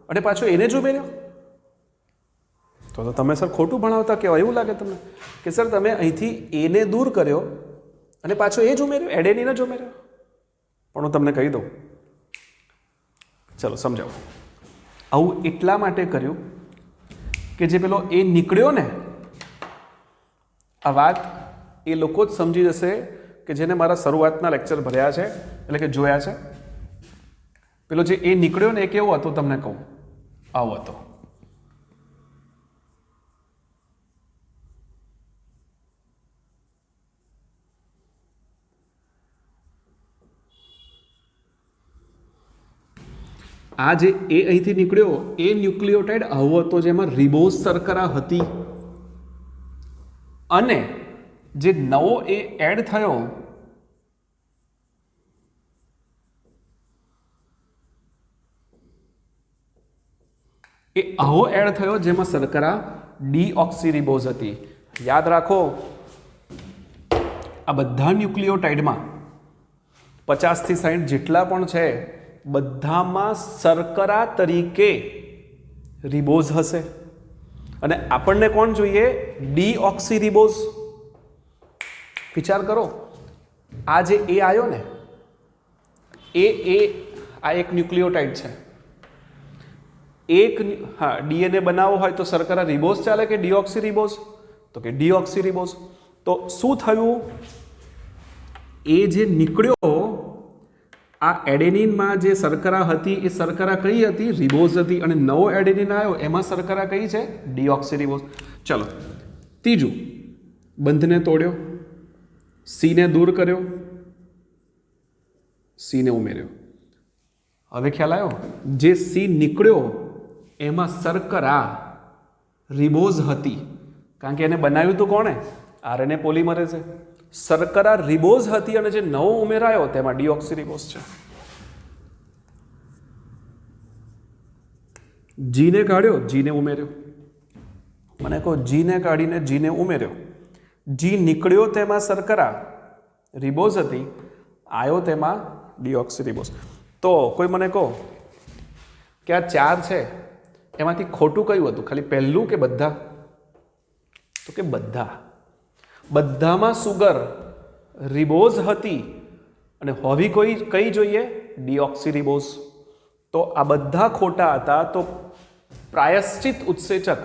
અને પાછો એને જ ઉમેર્યો. તો તમે સર ખોટું ભણાવતા કહેવાય એવું લાગે તમને કે સર તમે અહીંથી એને દૂર કર્યો અને પાછો એ જ ઉમેર્યો, એડેનીન જ ઉમેર્યો. પણ હું તમને કહી દઉં, ચલો સમજાવો. આવું એટલા માટે કર્યું કે જે પેલો એ નીકળ્યો ને, આ વાત એ લોકો જ સમજી જશે કે જેને મારા શરૂઆતના લેક્ચર ભર્યા છે, એટલે કે જોયા છે. પેલો જે એ નીકળ્યો ને એ કેવો હતો તમને કહું, આવો હતો. આ જે એ અહીંથી નીકળ્યો એ ન્યુક્લિયોટાઇડ આવો હતો જેમાં રિબોઝ શર્કરા હતી, અને જે નવો એ એડ થયો એ આવો એડ થયો જેમાં શર્કરા ડીઓક્સીરિબોઝ હતી. યાદ રાખો, આ બધા ન્યુક્લિયોટાઇડમાં 50 થી 60 જેટલા પણ છે બધામાં શર્કરા તરીકે રિબોઝ હશે. અને આપણને કોણ જોઈએ? ડીઓક્સીરિબોઝ. વિચાર કરો, આ જે એ આવ્યો ને એ આ એક ન્યુક્લિયોટાઇડ છે. હા, ડીએનએ બનાવવો હોય તો શર્કરા રિબોઝ ચાલે કે ડીઓક્સીરિબોઝ? તો કે ડીઓક્સીરિબોઝ. તો શું થયું? એ જે નીકળ્યો, આ એડેનિનમાં જે શર્કરા હતી એ શર્કરા કઈ હતી? રિબોઝ હતી. અને નવો એડેનિન આવ્યો એમાં શર્કરા કઈ છે? ડીઓક્સીરિબોઝ. ચલો ત્રીજું, બંધને તોડ્યો, સીને દૂર કર્યો, સીને ઉમેર્યો. હવે ખ્યાલ આવ્યો? જે સી નીકળ્યો એમાં શર્કરા રિબોઝ હતી, કારણ કે એને બનાવ્યું તો કોણે? આરએનએ પોલિમરેઝે. શર્કરા રિબોઝ હતી અને જે નવો ઉમેરાયો તેમાં ડીઓક્સીરિબોઝ છે. જીને કાઢ્યો, જીને ઉમેર્યો. મને કહો, જીને કાઢીને જીને ઉમેર્યો. જી નીકળ્યો તેમાં શર્કરા રિબોઝ હતી, આવ્યો તેમાં ડીઓક્સીરિબોઝ. તો કોઈ મને કહો કે આ 4 છે એમાંથી ખોટું કયું હતું? ખાલી પહેલું કે બધા? તો કે બધા. બધામાં સુગર રિબોઝ હતી અને હોવી કઈ જોઈએ? ડીઓક્સીરિબોઝ. તો આ બધા ખોટા હતા. તો પ્રાયશ્ચિત ઉત્સેચક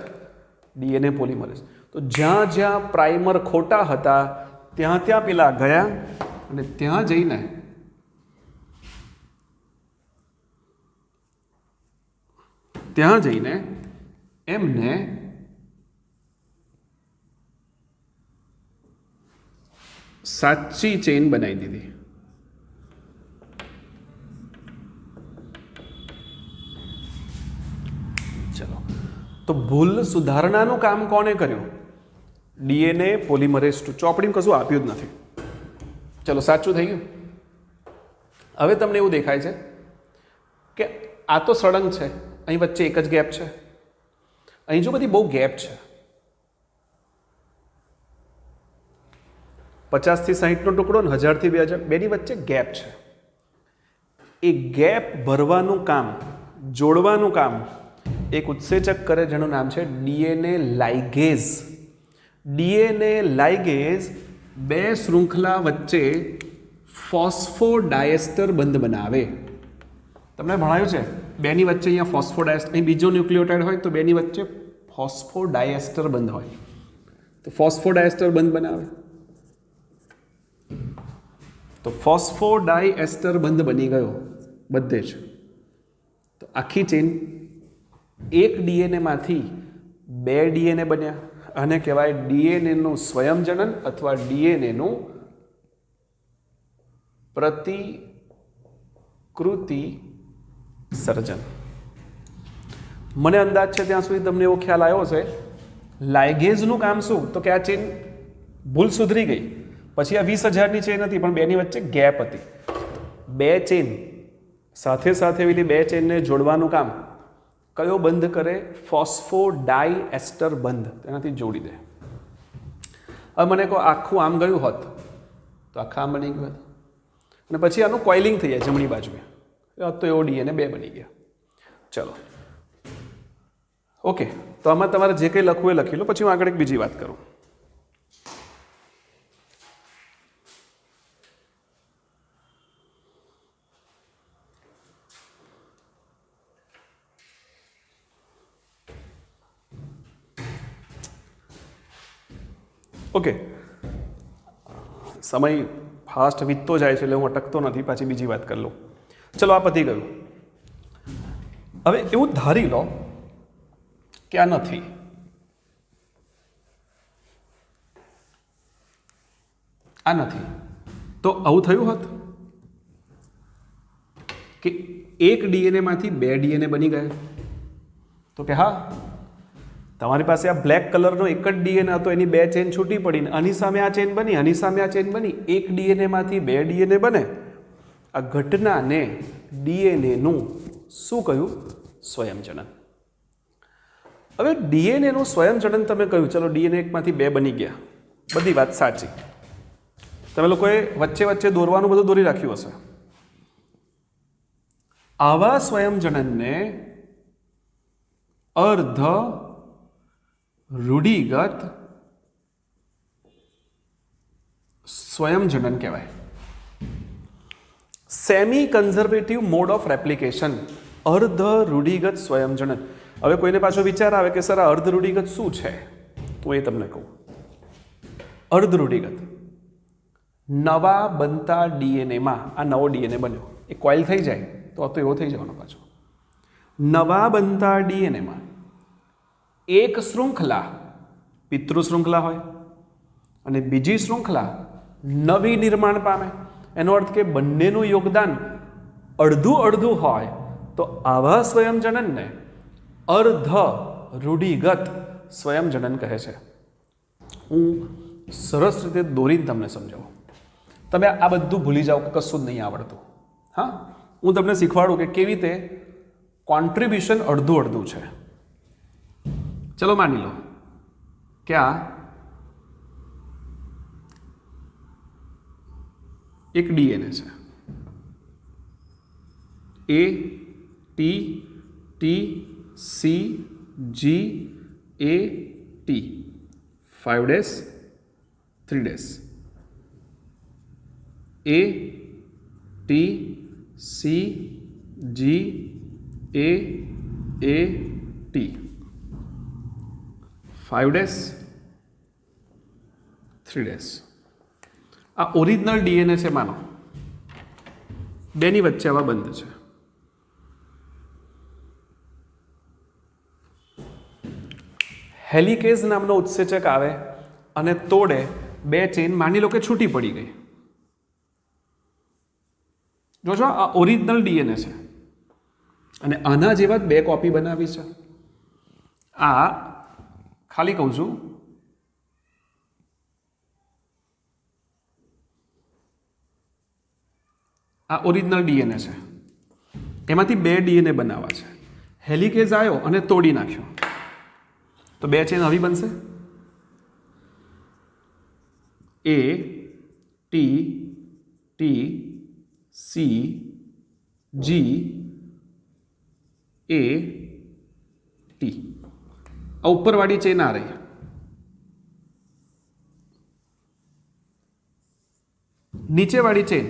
ડીએનએ પોલિમરેઝ. તો જ્યાં જ્યાં પ્રાઇમર ખોટા હતા ત્યાં ત્યાં પેલા ગયા અને ત્યાં જઈને એમને સાચી ચેઇન બનાવી દીધી. ચલો, તો ભૂલ સુધારણાનું કામ કોણે કર્યું? DNA polymerase 2. ચોપડીમાં કશું આપ્યું જ નથી. ચલો, સાચું થઈ ગયું. હવે તમને એવું દેખાય છે કે આ તો સળંગ છે, અહીં વચ્ચે એક જ ગેપ છે. અહીં જો બધી બહુ ગેપ છે. 50 થી 60નો ટુકડો ને 1000 થી 2000, બેની વચ્ચે ગેપ છે. એ ગેપ ભરવાનું કામ, જોડવાનું કામ એક ઉત્સેચક કરે જેનું નામ છે ડીએનએ લાઇગેઝ. ડીએનએ લાઇગેઝ બે શૃંખલા વચ્ચે ફોસ્ફોડાયસ્ટર બંધ બનાવે. તમને ભણાયું છે બેની વચ્ચે અહીંયા ફોસ્ફોડાયસ્ટર, અહીં બીજો ન્યુક્લિયોટાઇડ હોય તો બેની વચ્ચે ફોસ્ફોડાયસ્ટર બંધ હોય, તો ફોસ્ફોડાયસ્ટર બંધ બનાવે. તો ફોસ્ફોડાયસ્ટર બંધ બની ગયો બધે જ. તો આખી ચેન એક ડીએનએમાંથી બે ડીએનએ બન્યા, આને કહેવાય ડીએનએનું સ્વયંજનન અથવા ડીએનએનું પ્રતિકૃતિ સર્જન. મને અંદાજ છે ત્યાં સુધી તમને એવો ખ્યાલ આવ્યો છે. લાઇગેઝનું કામ શું? તો કે આ ચેન ભૂલ સુધરી ગઈ, પછી આ 20,000ની ચેન હતી પણ બેની વચ્ચે ગેપ હતી. બે ચેન સાથે સાથે એવી બે ચેનને જોડવાનું કામ કયો બંધ કરે? ફોસ્ફોડાયએસ્ટર બંધ, તેનાથી જોડી દે. હવે મને કહો આખું આમ ગયું હોત તો આખા આમ બની ગયું, અને પછી આનું કોઇલિંગ થઈ જાય જમણી બાજુએ, તો એવો ડીએનએ બે બની ગયા. ચલો ઓકે, તો આમાં તમારે જે કંઈ લખવું એ લખી લો, પછી હું આગળ એક બીજી વાત કરું. ઓકે, સમય ફાસ્ટ વીતતો જાય છે એટલે હું અટકતો નથી, પાછી બીજી વાત કરી લઉં. ચલો આ પતી ગયું. હવે એવું ધારી લો કે આ નથી, આ નથી, તો આવું થયું હોત કે એક ડીએનએમાંથી બે ડીએનએ બની ગયા? તો કે હા, તમારી પાસે આ બ્લેક કલરનો એક જ ડીએનએ હતો, એની બે ચેન છૂટી પડી ને આની સામે આ ચેન બની, આની સામે આ ચેન બની, એક ડીએનએમાંથી બે ડીએનએ બને. આ ઘટનાને ડીએનએનું શું કહ્યું? સ્વયંજનન. હવે ડીએનએનું સ્વયંજનન તમે કહ્યું, ચલો ડીએનએ એકમાંથી બે બની ગયા, બધી વાત સાચી. તમે લોકોએ વચ્ચે વચ્ચે દોરવાનું બધું દોરી રાખ્યું હશે. આવા સ્વયંજનનને અર્ધ રૂઢિગત સ્વયંજનન કહેવાય. Semi conservative mode of replication, અર્ધ રૂઢિગત સ્વયંજનન. હવે કોઈને પાછો વિચાર આવે કે સર આ અર્ધ રૂઢિગત શું છે, તો એ તમને કહું. અર્ધ રૂઢિગત નવા બનતા ડીએનએમાં, આ નવો ડીએનએ બન્યો, એ કોઇલ થઈ જાય તો એવો થઈ જવાનો પાછો. નવા બનતા ડીએનએમાં એક શૃંખલા પિતૃ શૃંખલા હોય અને બીજી શૃંખલા નવી નિર્માણ પામે. એનો અર્થ કે બંનેનું યોગદાન અડધું અડધું હોય, તો આવા સ્વયંજનનને અર્ધ રૂઢિગત સ્વયંજનન કહે છે. હું સરસ રીતે દોરીને તમને સમજાવું, તમે આ બધું ભૂલી જાઓ કે કશું જ નહીં આવડતું. હા, હું તમને શીખવાડું કે કેવી રીતે કોન્ટ્રીબ્યુશન અડધું અડધું છે. ચલો માની લો કે આ એક ડીએનએ છે, A T T C G A T 5 days 3 days, A T C G A T 5 days 3 days. આ ઓરિજિનલ ડીએનએ છે માનો, બેની વચ્ચે આવા બંધ છે. હેલિકેઝ નામનો ઉત્સેચક આવે અને તોડે બે ચેન, માની લો કે છૂટી પડી ગઈ. જોજો આ ઓરિજિનલ ડીએનએ છે અને આના જેવા બે કોપી બનાવી છે. આ ખાલી કહું છું, આ ઓરિજિનલ ડીએનએ છે, એમાંથી બે ડીએનએ બનાવવા છે. હેલિકેઝ આવ્યો અને તોડી નાખ્યો, તો બે ચેન આવી બનશે, A T T C G A T આ ઉપરવાળી ચેન આ રહી. નીચેવાળી ચેન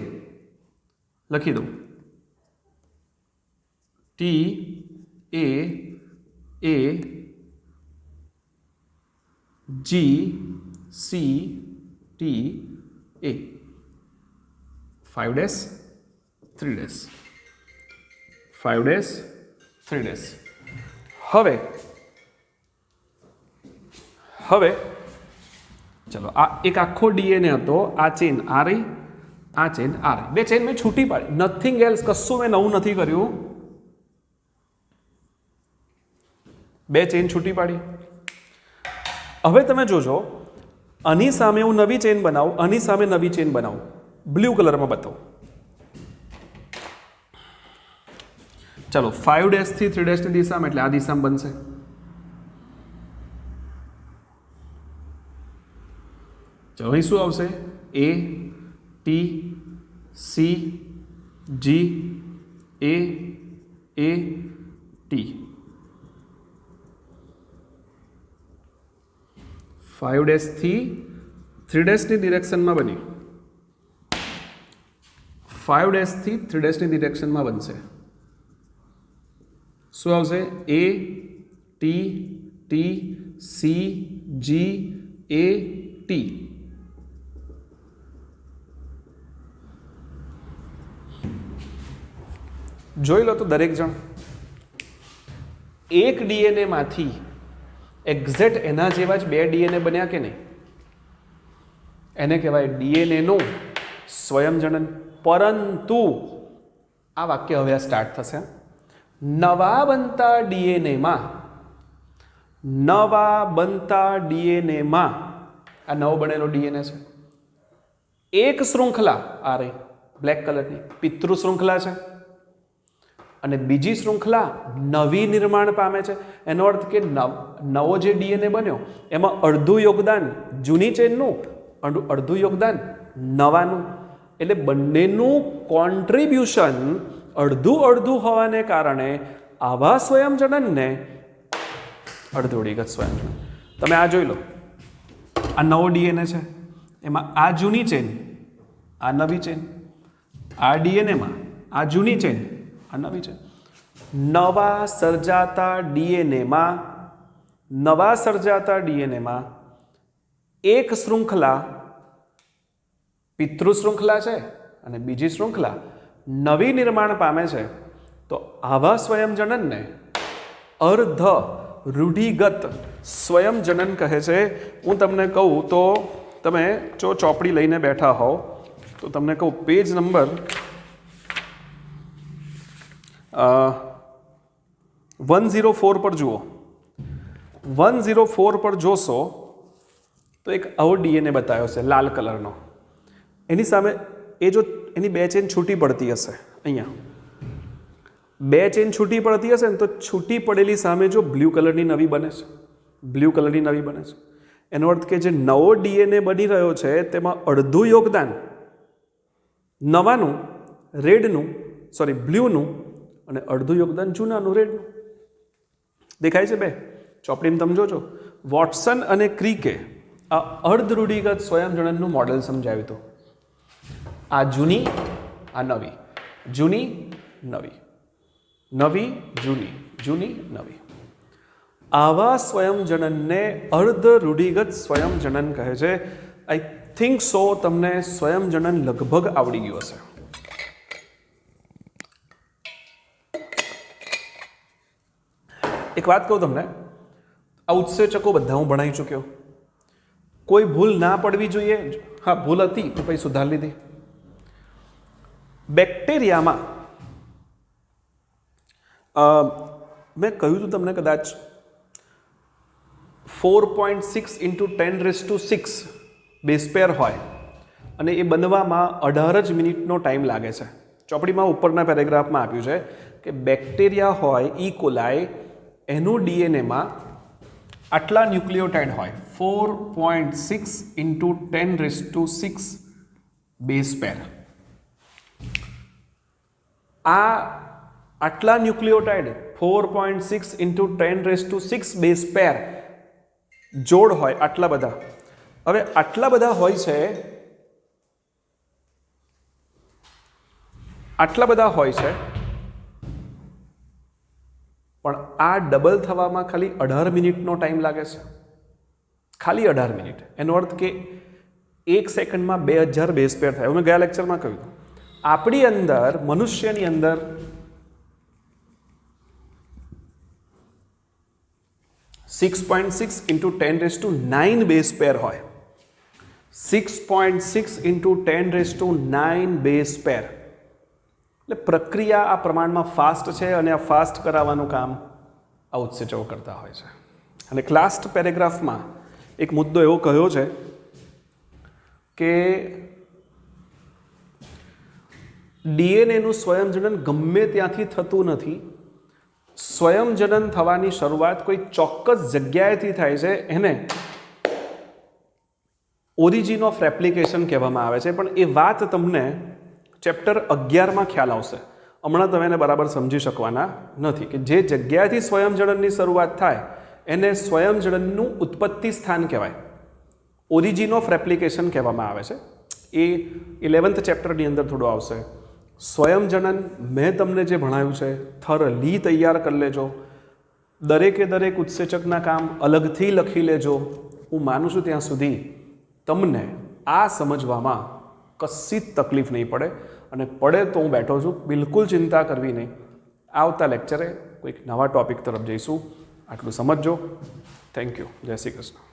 લખી દઉં T A G C T A 5 days 3 days 5 days 3 days. હવે ચલો આ એક આખો ડીએનએ હતો. આ ચેન આ રહી, આ ચેન આ રહી. બે ચેન મેં છૂટી પાડી, નથિંગ એલ્સ, કશું મેં નવું નથી કર્યું. બે ચેન છૂટી પાડી. હવે તમે જોજો, આની સામે હું નવી ચેન બનાવું, આની સામે નવી ચેન બનાવું, બ્લુ કલરમાં બતાવું. ચલો 5 days થી 3 days ની દિશામાં, એટલે આ દિશામાં બનશે. ચલો અહીં શું આવશે? A T C G A T. 5 days થી 3 days ની ડિરેક્શનમાં બની. 5 days થી 3 days ની ડિરેક્શનમાં બનશે. શું આવશે? A T T C G A T. જોઈ લો તો દરેક જણ એક ડીએનએ માંથી એક્ઝેક્ટ એના જેવા જ બે ડીએનએ બન્યા કે નહીં? એને કહેવાય ડીએનએ નું સ્વયંજનન. પરંતુ આ વાક્ય હવે સ્ટાર્ટ થશે. નવા બનતા ડીએનએમાં આ નવો બનેલો ડીએનએ છે. એક શૃંખલા આ રહી બ્લેક કલરની પિતૃ શૃંખલા છે, અને બીજી શૃંખલા નવી નિર્માણ પામે છે. એનો અર્થ કે નવો જે ડીએનએ બન્યો એમાં અડધું યોગદાન જૂની ચેનનું, અડધું યોગદાન નવાનું. એટલે બંનેનું કોન્ટ્રીબ્યુશન અડધું હોવાને કારણે આવા સ્વયંજનનને અર્ધરૂઢિગત સ્વયંજનન. તમે આ જોઈ લો, આ નવો ડીએનએ છે, એમાં આ જૂની ચેન, આ નવી ચેન. આ ડીએનએમાં આ જૂની ચેન, આ નવી ચેન. નવા સર્જાતા ડીએનએમાં એક શૃંખલા પિતૃ શૃંખલા છે અને બીજી શૃંખલા નવી નિર્માણ પામે છે. તો આવા સ્વયંજનનને અર્ધ રૂઢિગત સ્વયંજનન કહે છે. હું તમને કહું તો તમે જો ચોપડી લઈને બેઠા હોવ તો તમને કહું પેજ નંબર 104 પર જુઓ. 104 પર જોશો તો એક આવો ડીએનએ બતાવ્યો છે લાલ કલરનો. એની સામે એની બે ચેન છૂટી પડતી હશે. અહીંયા બે ચેન છૂટી પડતી હશે ને, તો છૂટી પડેલી સામે જો બ્લુ કલરની નવી બને છે, એનો અર્થ કે જે નવો ડીએનએ બની રહ્યો છે તેમાં અડધું યોગદાન નવાનું બ્લુનું અને અડધું યોગદાન જૂનાનું રેડનું. દેખાય છે બે ચોપડીમાં તમે જોજો. વોટસન અને ક્રિકે આ અર્ધરૂઢિગત સ્વયંજનનનું મોડેલ સમજાવ્યું હતું. આ જૂની, આ નવી, જૂની નવી, નવી જૂની, જૂની નવી. આવા સ્વયંજનનને અર્ધરૂઢિગત સ્વયંજનન કહે છે. આઈ થિંક સો તમને સ્વયંજનન લગભગ આવડી ગયું હશે. એક વાત કહું તમને, આ ઉત્સેચકો બધા હું ભણાવી ચૂક્યો. કોઈ ભૂલ ના પડવી જોઈએ. હા, ભૂલ હતી તો પછી સુધારી લીધી. બેક્ટેરિયામાં મેં કહ્યું હતું તમને કદાચ 4.6 × 10⁶ બેઝ પેર હોય અને એ બનવામાં 18 જ મિનિટનો ટાઈમ લાગે છે. ચોપડીમાં ઉપરના પેરેગ્રાફમાં આપ્યું છે કે બેક્ટેરિયા હોય ઈ કોલાઈ, એનું ડીએનએમાં આટલા ન્યુક્લિયોટાઇડ હોય 4.6 × 10⁶ બેઝ પેર. આટલા ન્યુક્લિયોટાઇડ 4.6 ઇન્ટુ 10⁶ બેઝ પેર જોડ હોય, આટલા બધા. હવે આટલા બધા હોય છે, પણ આ ડબલ થવામાં ખાલી 18 મિનિટનો ટાઈમ લાગે છે. ખાલી 18 મિનિટ. એનો અર્થ કે 1 સેકન્ડમાં 2000 બેઝ પેર થાય. મેં ગયા લેક્ચરમાં કહ્યું હતું. આપણી અંદર, મનુષ્યની અંદર 6.6 ઇન્ટુ 10⁹ બેઝ પેર હોય. 6.6 ઇન્ટુ 10⁹ બેઝ પેર. એટલે પ્રક્રિયા આ પ્રમાણમાં ફાસ્ટ છે અને આ ફાસ્ટ કરાવવાનું કામ આ ઉત્સેચકો કરતા હોય છે. અને લાસ્ટ પેરેગ્રાફમાં એક મુદ્દો એવો કહ્યો છે કે ડીએનએનું સ્વયંજનન ગમે ત્યાંથી થતું નથી. સ્વયંજનન થવાની શરૂઆત કોઈ ચોક્કસ જગ્યાએથી થાય છે. એને ઓરિજિન ઓફ રેપ્લિકેશન કહેવામાં આવે છે. પણ એ વાત તમને ચેપ્ટર 11માં ખ્યાલ આવશે. હમણાં તમે એને બરાબર સમજી શકવાના નથી કે જે જગ્યાએથી સ્વયંજનનની શરૂઆત થાય એને સ્વયંજનનનું ઉત્પત્તિ સ્થાન કહેવાય. ઓરિજિન ઓફ રેપ્લિકેશન કહેવામાં આવે છે. એ 11th ચેપ્ટરની અંદર થોડું આવશે. સ્વયંજનન મેં તમને જે ભણાવ્યું છે થરલી તૈયાર કરી લેજો. દરેકે દરેક ઉત્સેચકના કામ અલગથી લખી લેજો. હું માનું છું ત્યાં સુધી તમને આ સમજવામાં કશી જ તકલીફ નહીં પડે. અને પડે તો હું બેઠો છું, બિલકુલ ચિંતા કરવી નહીં. આવતા લેક્ચરે કોઈક નવા ટોપિક તરફ જઈશું. આટલું સમજજો. Thank you. જય શ્રી કૃષ્ણ.